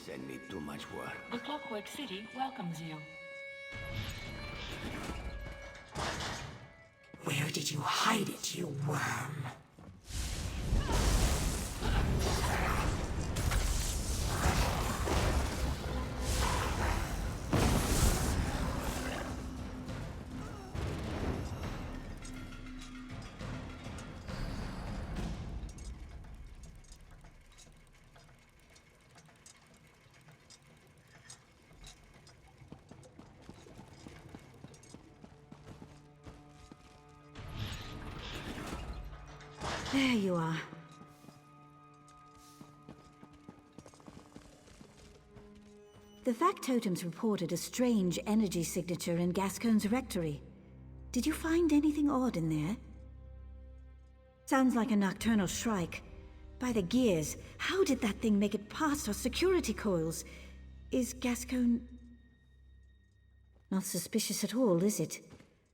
Send me too much work. The Clockwork City welcomes you. Where did you hide it, you worm? There you are. The factotums reported a strange energy signature in Gascone's rectory. Did you find anything odd in there? Sounds like a nocturnal shrike. By the gears, how did that thing make it past our security coils? Is Gascone... not suspicious at all, is it?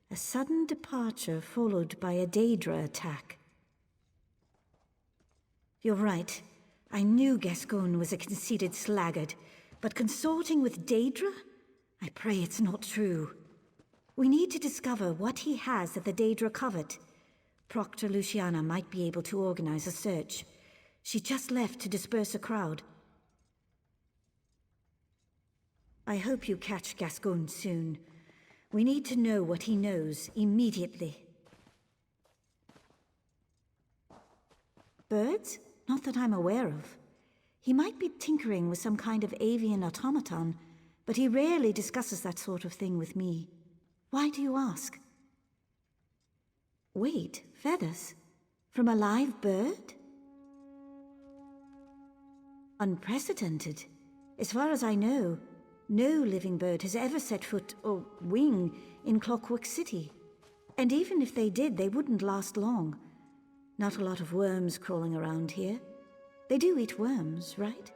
A sudden departure followed by a Daedra attack. You're right. I knew Gascone was a conceited sluggard, but consorting with Daedra? I pray it's not true. We need to discover what he has that the Daedra covet. Proctor Luciana might be able to organize a search. She just left to disperse a crowd. I hope you catch Gascone soon. We need to know what he knows immediately. Birds? Not that I'm aware of. He might be tinkering with some kind of avian automaton, but he rarely discusses that sort of thing with me. Why do you ask? Wait, feathers? From a live bird? Unprecedented. As far as I know, no living bird has ever set foot or wing in Clockwork City. And even if they did, they wouldn't last long. Not a lot of worms crawling around here. They do eat worms, right?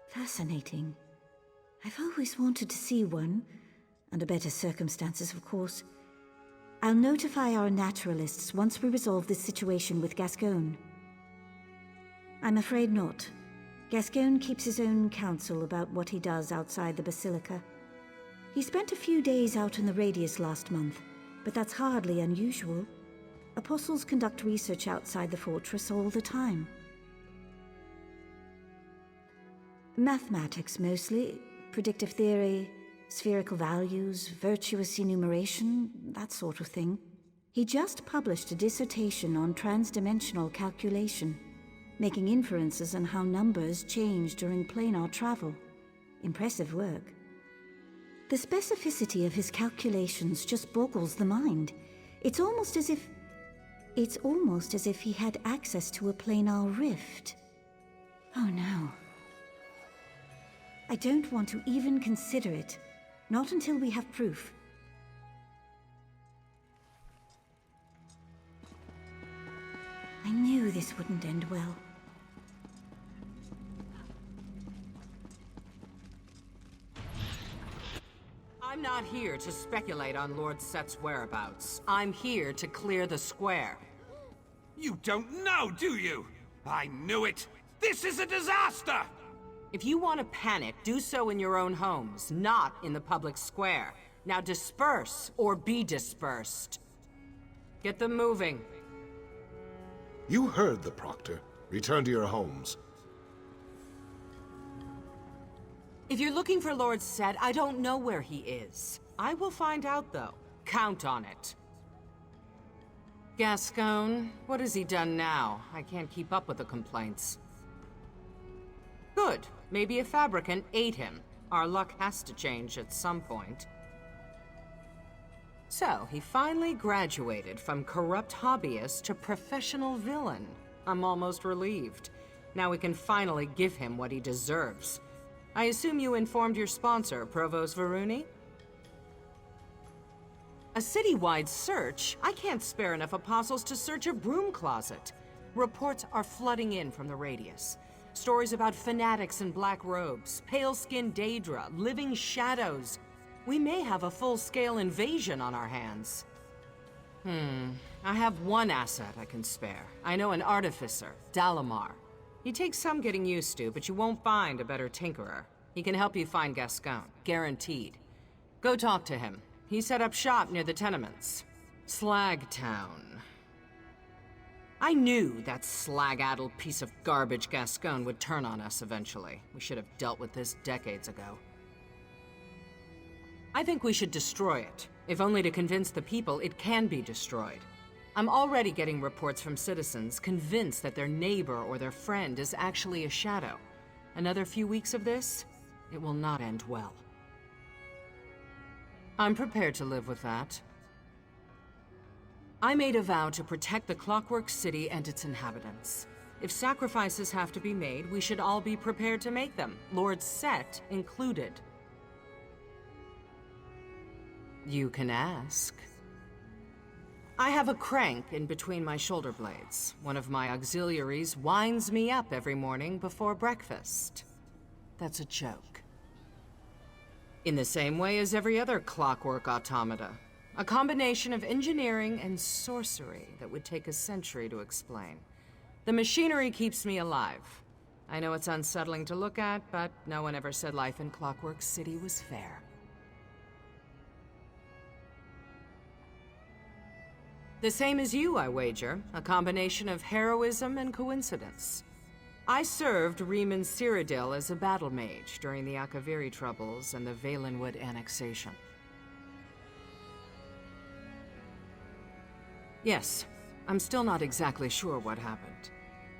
Fascinating. I've always wanted to see one, under better circumstances, of course. I'll notify our naturalists once we resolve this situation with Gascone. I'm afraid not. Gascone keeps his own counsel about what he does outside the Basilica. He spent a few days out in the Radius last month, but that's hardly unusual. Apostles conduct research outside the fortress all the time. Mathematics mostly, predictive theory, spherical values, virtuous enumeration, that sort of thing. He just published a dissertation on transdimensional calculation, making inferences on how numbers change during planar travel. Impressive work. The specificity of his calculations just boggles the mind. It's almost as if he had access to a planar rift. Oh no. I don't want to even consider it. Not until we have proof. I knew this wouldn't end well. I'm not here to speculate on Lord Set's whereabouts. I'm here to clear the square. You don't know, do you? I knew it! This is a disaster! If you want to panic, do so in your own homes, not in the public square. Now disperse, or be dispersed. Get them moving. You heard the Proctor. Return to your homes. If you're looking for Lord Set, I don't know where he is. I will find out, though. Count on it. Gascone, what has he done now? I can't keep up with the complaints. Good. Maybe a fabricant ate him. Our luck has to change at some point. So, he finally graduated from corrupt hobbyist to professional villain. I'm almost relieved. Now we can finally give him what he deserves. I assume you informed your sponsor, Provost Varuni? A citywide search? I can't spare enough apostles to search a broom closet. Reports are flooding in from the Radius. Stories about fanatics in black robes, pale-skinned Daedra, living shadows. We may have a full-scale invasion on our hands. I have one asset I can spare. I know an artificer, Dalamar. He takes some getting used to, but you won't find a better tinkerer. He can help you find Gascone, guaranteed. Go talk to him. He set up shop near the tenements. Slagtown. I knew that slag-addled piece of garbage Gascone would turn on us eventually. We should have dealt with this decades ago. I think we should destroy it, if only to convince the people it can be destroyed. I'm already getting reports from citizens convinced that their neighbor or their friend is actually a shadow. Another few weeks of this, it will not end well. I'm prepared to live with that. I made a vow to protect the Clockwork City and its inhabitants. If sacrifices have to be made, we should all be prepared to make them, Lord Set included. You can ask. I have a crank in between my shoulder blades. One of my auxiliaries winds me up every morning before breakfast. That's a joke. In the same way as every other clockwork automata. A combination of engineering and sorcery that would take a century to explain. The machinery keeps me alive. I know it's unsettling to look at, but no one ever said life in Clockwork City was fair. The same as you, I wager. A combination of heroism and coincidence. I served Riemann Cyrodiil as a battle mage during the Akaviri Troubles and the Valenwood annexation. Yes, I'm still not exactly sure what happened.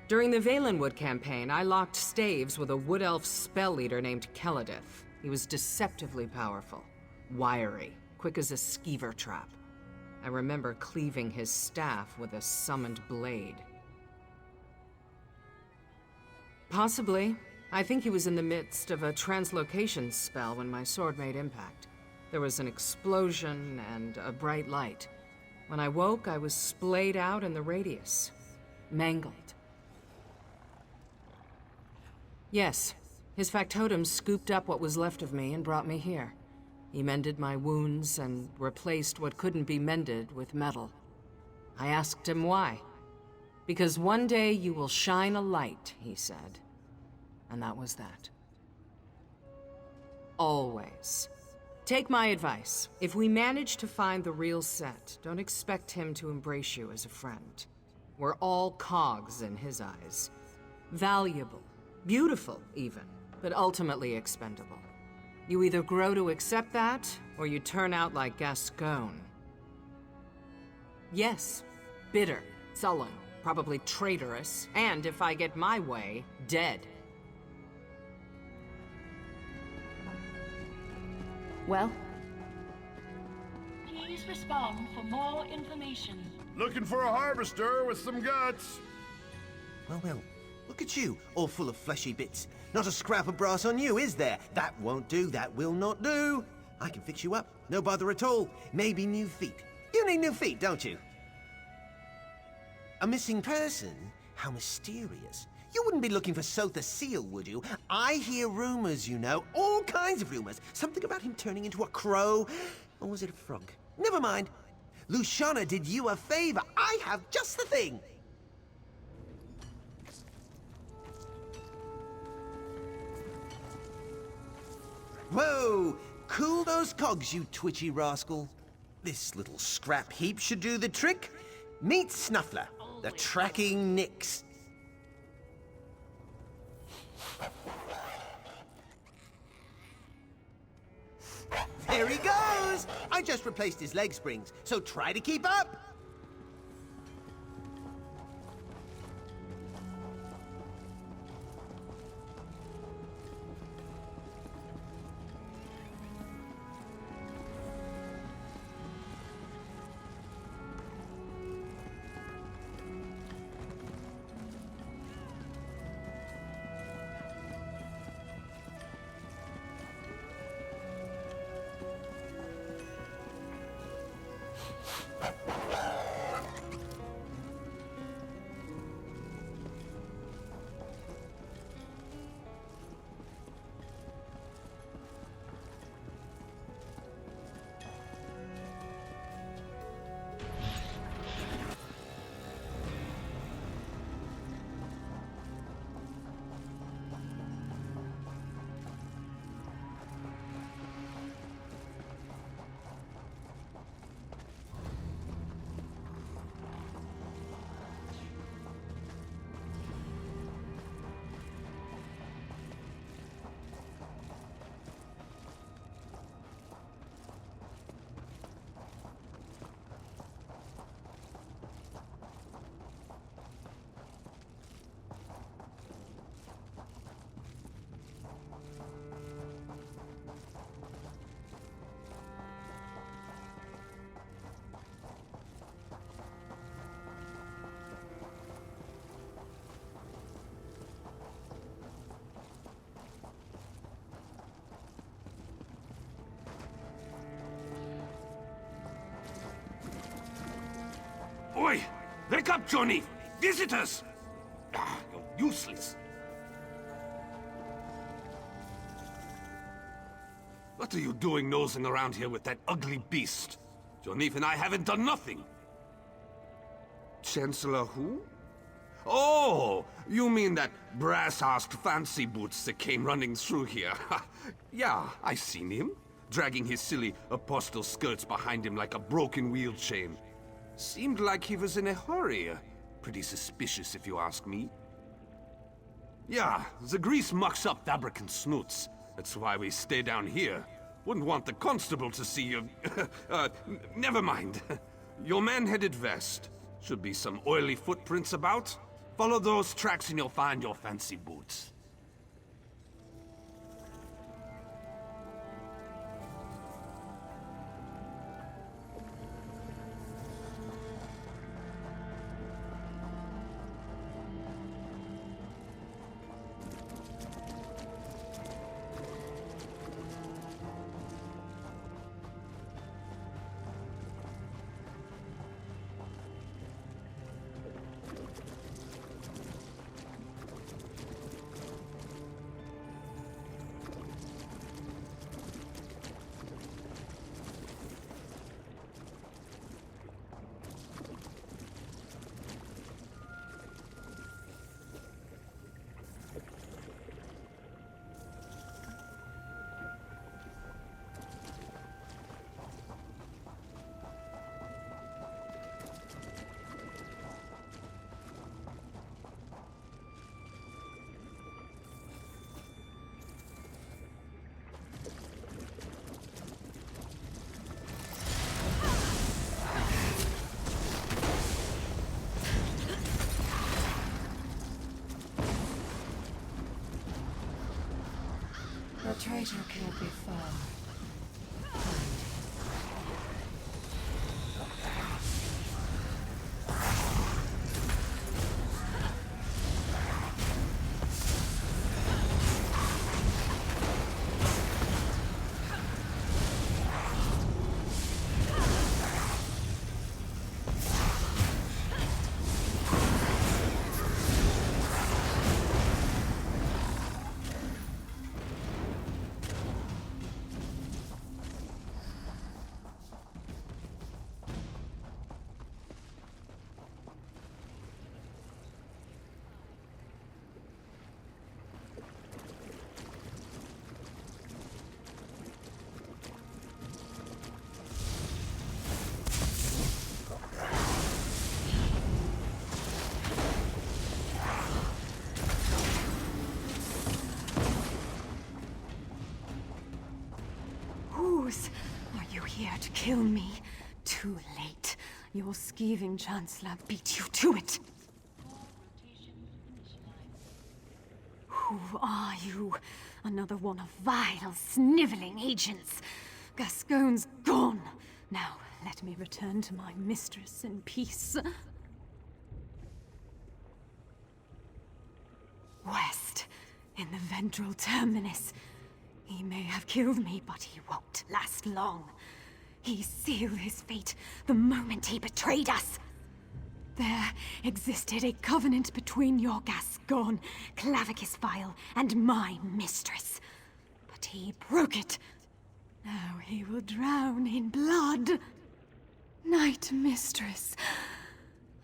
During the Valenwood campaign, I locked staves with a wood elf spell leader named Keladith. He was deceptively powerful, wiry, quick as a skeever trap. I remember cleaving his staff with a summoned blade. Possibly. I think he was in the midst of a translocation spell when my sword made impact. There was an explosion and a bright light. When I woke, I was splayed out in the radius. Mangled. Yes, his factotum scooped up what was left of me and brought me here. He mended my wounds and replaced what couldn't be mended with metal. I asked him why. Because one day you will shine a light, he said. And that was that. Always. Take my advice. If we manage to find the real Set, don't expect him to embrace you as a friend. We're all cogs in his eyes. Valuable. Beautiful, even. But ultimately expendable. You either grow to accept that, or you turn out like Gascone. Yes, bitter, sullen, probably traitorous, and if I get my way, dead. Well? Please respond for more information. Looking for a harvester with some guts. Well, look at you, all full of fleshy bits. Not a scrap of brass on you, is there? That won't do, that will not do. I can fix you up, no bother at all. Maybe new feet. You need new feet, don't you? A missing person? How mysterious. You wouldn't be looking for Sotha Seal, would you? I hear rumors, you know, all kinds of rumors. Something about him turning into a crow. Or was it a frog? Never mind. Luciana did you a favor. I have just the thing. Whoa! Cool those cogs, you twitchy rascal. This little scrap heap should do the trick. Meet Snuffler, the tracking Nix. There he goes! I just replaced his leg springs, so try to keep up! Oi! Wake up, Johnny! Visitors! Ah, you're useless. What are you doing nosing around here with that ugly beast? Johnny and I haven't done nothing. Chancellor who? Oh, you mean that brass-arsed fancy boots that came running through here? Yeah, I seen him, dragging his silly apostle skirts behind him like a broken wheel chain. Seemed like he was in a hurry. Pretty suspicious, if you ask me. Yeah, the grease mucks up Dabrican snoots. That's why we stay down here. Wouldn't want the constable to see you. Never mind. Your man headed west. Should be some oily footprints about. Follow those tracks and you'll find your fancy boots. The traitor can't be far. Are you here to kill me? Too late. Your skeeving Chancellor beat you to it. Who are you? Another one of vile, sniveling agents. Gascone's gone. Now, let me return to my mistress in peace. West, in the ventral terminus. He may have killed me, but he won't last long. He sealed his fate the moment he betrayed us. There existed a covenant between your Gascone, Clavicus Vile, and my mistress. But he broke it. Now he will drown in blood. Night Mistress,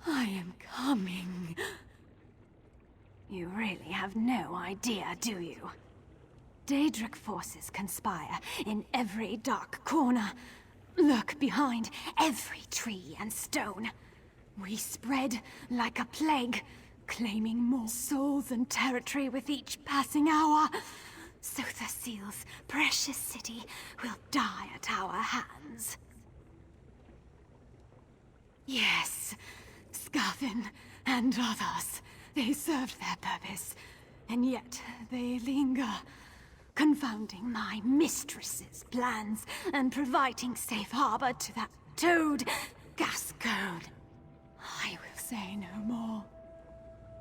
I am coming. You really have no idea, do you? Daedric forces conspire in every dark corner. Lurk behind every tree and stone. We spread like a plague, claiming more souls and territory with each passing hour. So the Seal's precious city will die at our hands. Yes, Scarfin and others, they served their purpose, and yet they linger. Confounding my mistress's plans and providing safe harbor to that toad, Gascone. I will say no more.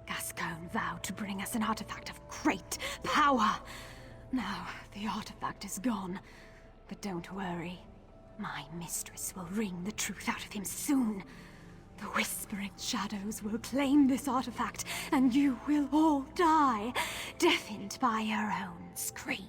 Gascone vowed to bring us an artifact of great power. Now, the artifact is gone. But don't worry. My mistress will wring the truth out of him soon. The Whispering Shadows will claim this artifact, and you will all die, deafened by your own screams.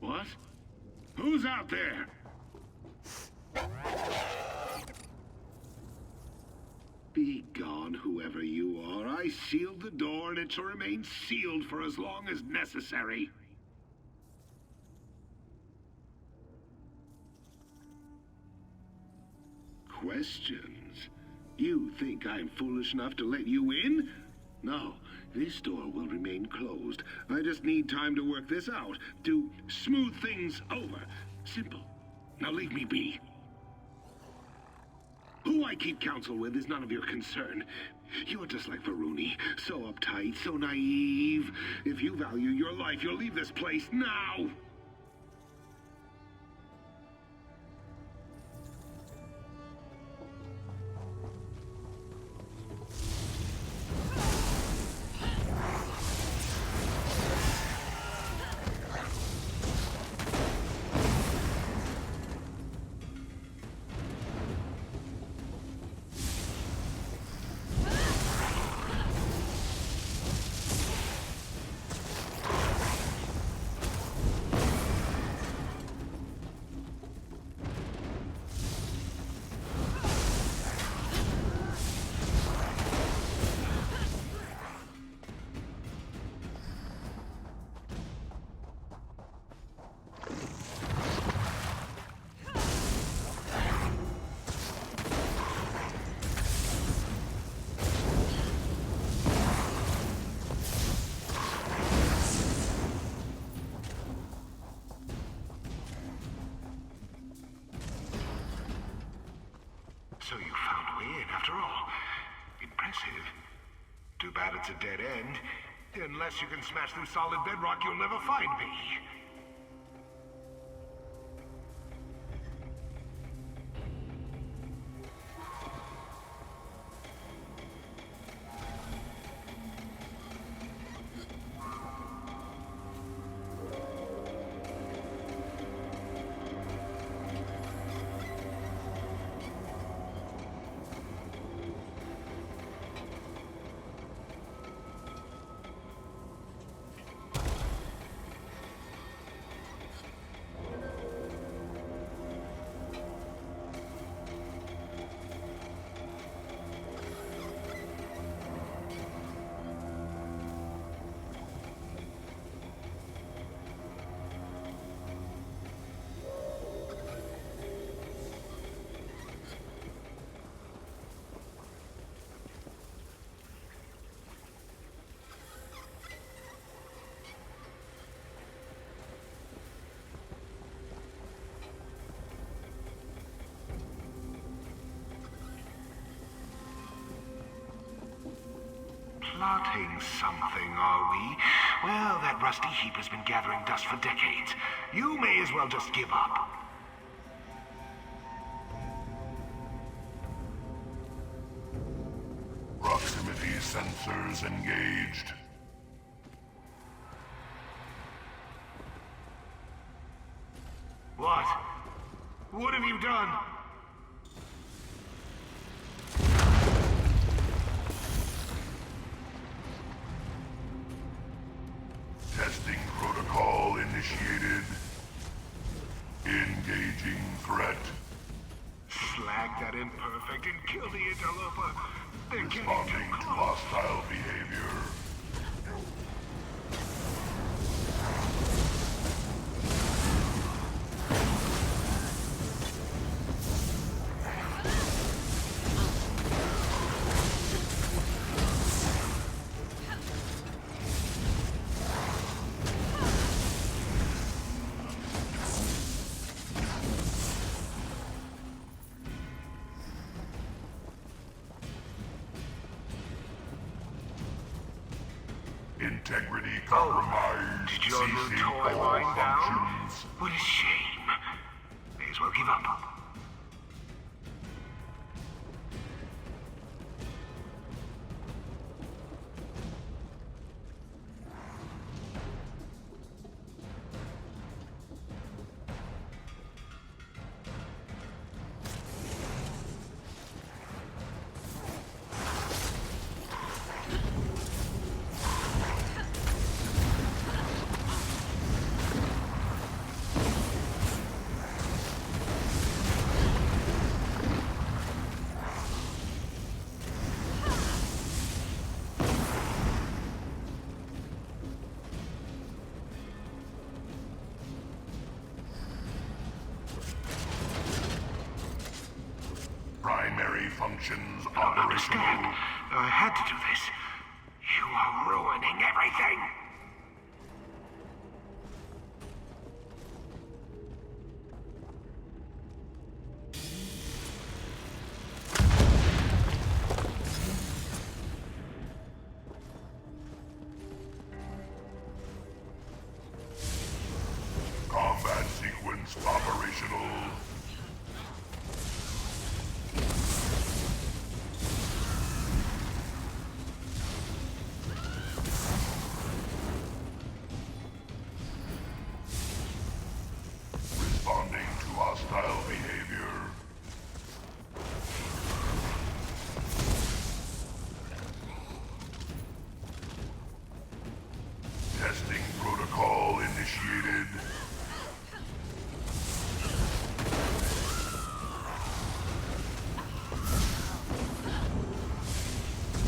What? Who's out there? Be gone, whoever you are. I sealed the door, and it shall remain sealed for as long as necessary. Questions? You think I'm foolish enough to let you in? No, this door will remain closed. I just need time to work this out, to smooth things over. Simple. Now leave me be. Who I keep counsel with is none of your concern. You're just like Varuni, so uptight, so naive. If you value your life, you'll leave this place now! impressive. Too bad it's a dead end. Unless you can smash through solid bedrock, you'll never find me. Plotting something, are we? Well, that rusty heap has been gathering dust for decades. You may as well just give up. Proximity sensors engaged. What? What have you done? Testing protocol initiated. Engaging threat. Slag that imperfect and kill the interloper. They're getting Responding too to close. hostile behavior. Integrity compromised. Did your new Ceasing toy all line down? functions. What a shame. May as well give up. Primary functions I don't understand. operational. I had to do this. You are ruining everything. Combat sequence operational. Responding to hostile behavior. Testing protocol initiated.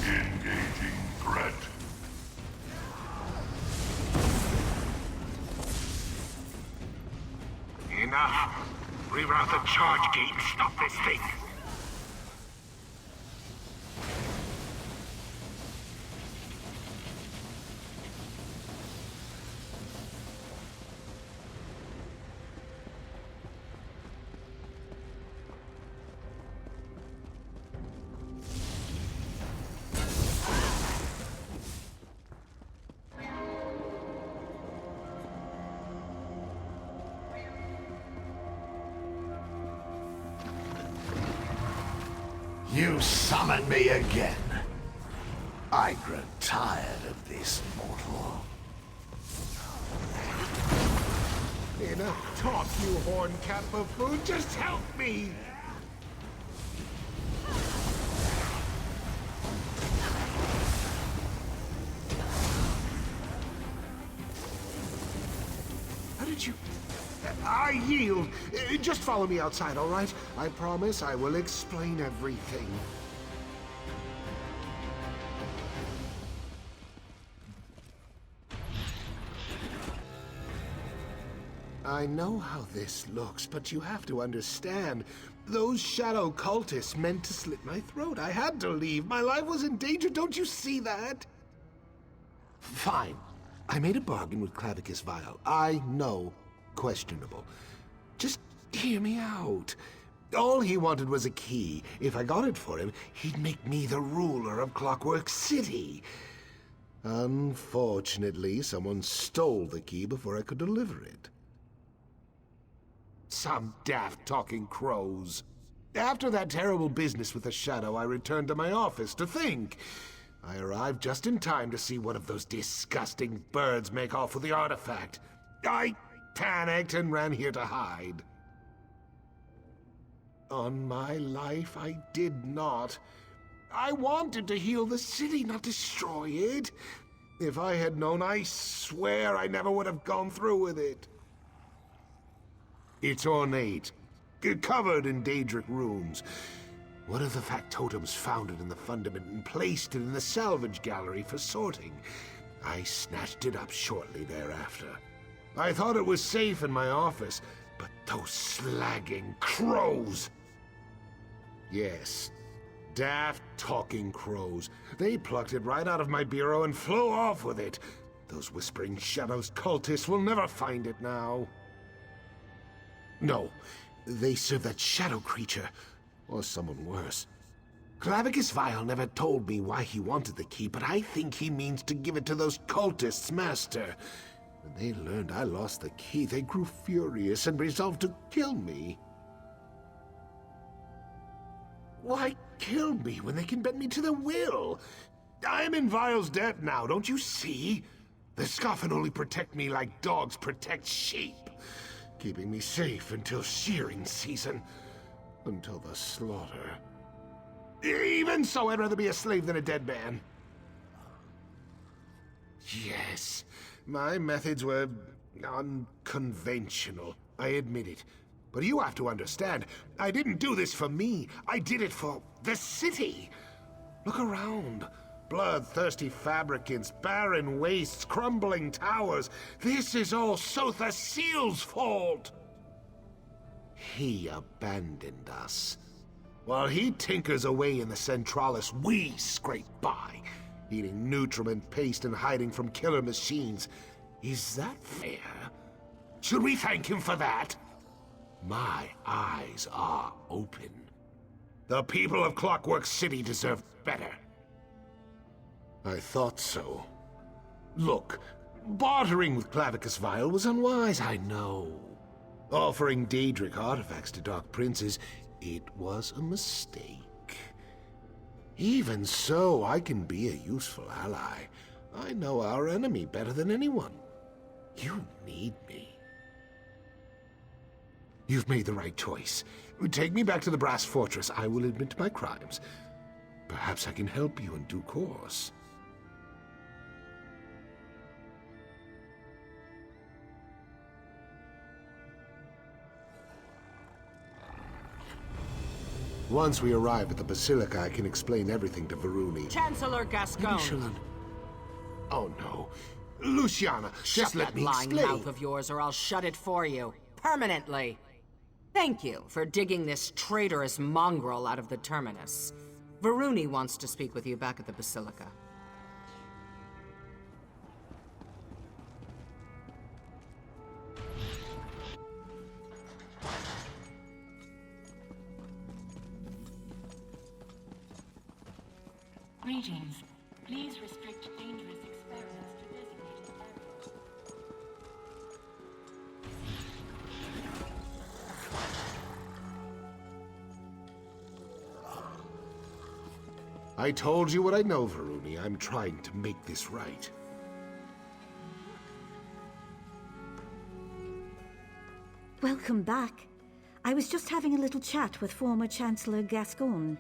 Engaging threat. Enough. Reroute the charge gate and stop this thing. You summon me again. I grow tired of this, mortal. Enough talk, you horn-cap buffoon. Just help me! How did you... I yield. Just follow me outside, all right? I promise I will explain everything. I know how this looks, but you have to understand. Those shadow cultists meant to slit my throat. I had to leave. My life was in danger. Don't you see that? Fine. I made a bargain with Clavicus Vile. I know. Questionable. Just hear me out. All he wanted was a key. If I got it for him, he'd make me the ruler of Clockwork City. Unfortunately, someone stole the key before I could deliver it. Some daft talking crows. After that terrible business with the Shadow, I returned to my office to think. I arrived just in time to see one of those disgusting birds make off with the artifact. I panicked and ran here to hide. On my life, I did not. I wanted to heal the city, not destroy it. If I had known, I swear I never would have gone through with it. It's ornate, covered in Daedric runes. One of the factotums found it in the fundament and placed it in the salvage gallery for sorting. I snatched it up shortly thereafter. I thought it was safe in my office, but those slagging crows... Yes, daft talking crows. They plucked it right out of my bureau and flew off with it. Those Whispering Shadows cultists will never find it now. No, they serve that shadow creature, or someone worse. Clavicus Vile never told me why he wanted the key, but I think he means to give it to those cultists, Master. When they learned I lost the key, they grew furious and resolved to kill me. Why kill me when they can bend me to their will? I'm in Vile's debt now, don't you see? The Scoffin only protect me like dogs protect sheep, keeping me safe until shearing season, until the slaughter. Even so, I'd rather be a slave than a dead man. Yes, my methods were unconventional, I admit it. But you have to understand, I didn't do this for me. I did it for the city. Look around. Bloodthirsty fabricants, barren wastes, crumbling towers. This is all Sotha Seal's fault. He abandoned us. While he tinkers away in the Centralis, we scrape by, eating nutriment paste and hiding from killer machines. Is that fair? Should we thank him for that? My eyes are open. The people of Clockwork City deserve better. I thought so. Look, bartering with Clavicus Vile was unwise, I know. Offering Daedric artifacts to Dark Princes, it was a mistake. Even so, I can be a useful ally. I know our enemy better than anyone. You need me. You've made the right choice. Take me back to the Brass Fortress. I will admit my crimes. Perhaps I can help you in due course. Once we arrive at the Basilica, I can explain everything to Varuni. Chancellor Gascone. Oh no. Luciana, just let me lying explain. mouth of yours or I'll shut it for you. Permanently. Thank you for digging this traitorous mongrel out of the Terminus. Varuni wants to speak with you back at the Basilica. Greetings. Please restrict dangerous experiments to designated areas. I told you what I know, Varuni. I'm trying to make this right. Welcome back. I was just having a little chat with former Chancellor Gascone.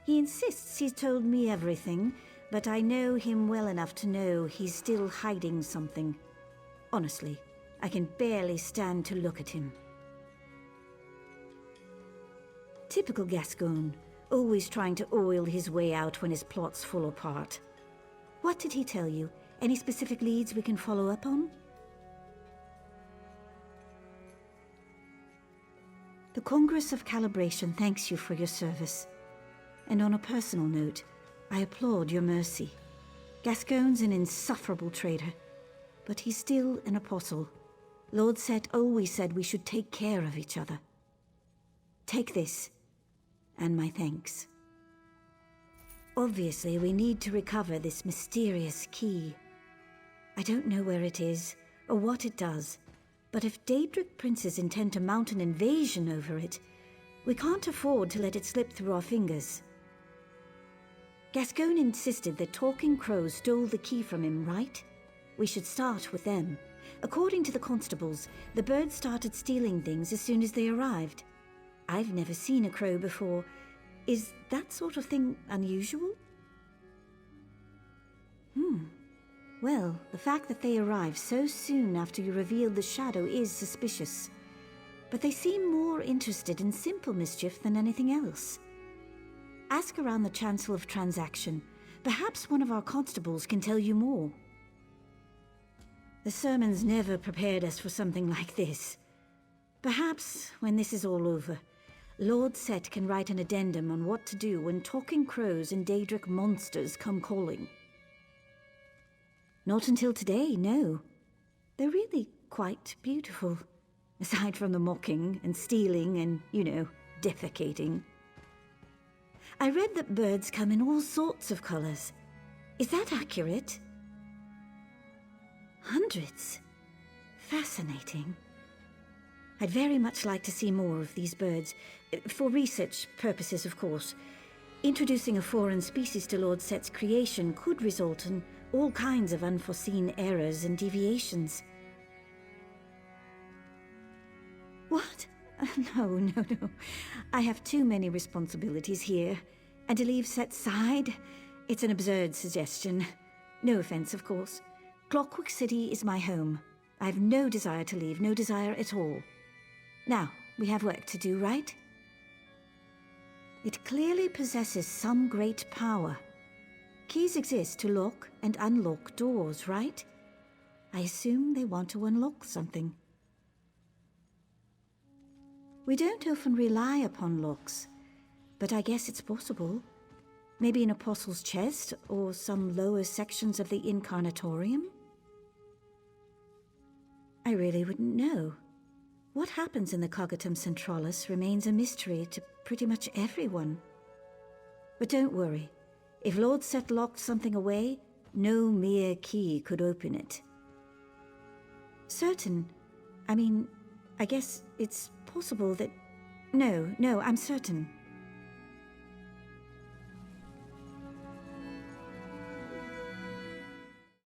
He insists he's told me everything, but I know him well enough to know he's still hiding something. Honestly, I can barely stand to look at him. Typical Gascone, always trying to oil his way out when his plots fall apart. What did he tell you? Any specific leads we can follow up on? The Congress of Calibration thanks you for your service. And on a personal note, I applaud your mercy. Gascone's an insufferable traitor, but he's still an apostle. Lord Set always said we should take care of each other. Take this, and my thanks. Obviously, we need to recover this mysterious key. I don't know where it is, or what it does, but if Daedric princes intend to mount an invasion over it, we can't afford to let it slip through our fingers. Gascone insisted that Talking Crows stole the key from him, right? We should start with them. According to the constables, the birds started stealing things as soon as they arrived. I've never seen a crow before. Is that sort of thing unusual? Well, the fact that they arrived so soon after you revealed the shadow is suspicious. But they seem more interested in simple mischief than anything else. Ask around the Chancel of Transaction. Perhaps one of our constables can tell you more. The sermons never prepared us for something like this. Perhaps, when this is all over, Lord Set can write an addendum on what to do when Talking Crows and Daedric monsters come calling. Not until today, no. They're really quite beautiful. Aside from the mocking and stealing and, defecating. I read that birds come in all sorts of colors. Is that accurate? Hundreds. Fascinating. I'd very much like to see more of these birds. For research purposes, of course. Introducing a foreign species to Lord Set's creation could result in all kinds of unforeseen errors and deviations. What? No. I have too many responsibilities here. And to leave Set's side? It's an absurd suggestion. No offense, of course. Clockwork City is my home. I have no desire to leave, no desire at all. Now, we have work to do, right? It clearly possesses some great power. Keys exist to lock and unlock doors, right? I assume they want to unlock something. We don't often rely upon locks, but I guess it's possible. Maybe an apostle's chest, or some lower sections of the Incarnatorium? I really wouldn't know. What happens in the Cognitum Centralis remains a mystery to pretty much everyone. But don't worry. If Lord Set locked something away, no mere key could open it. I guess it's possible that... No, I'm certain.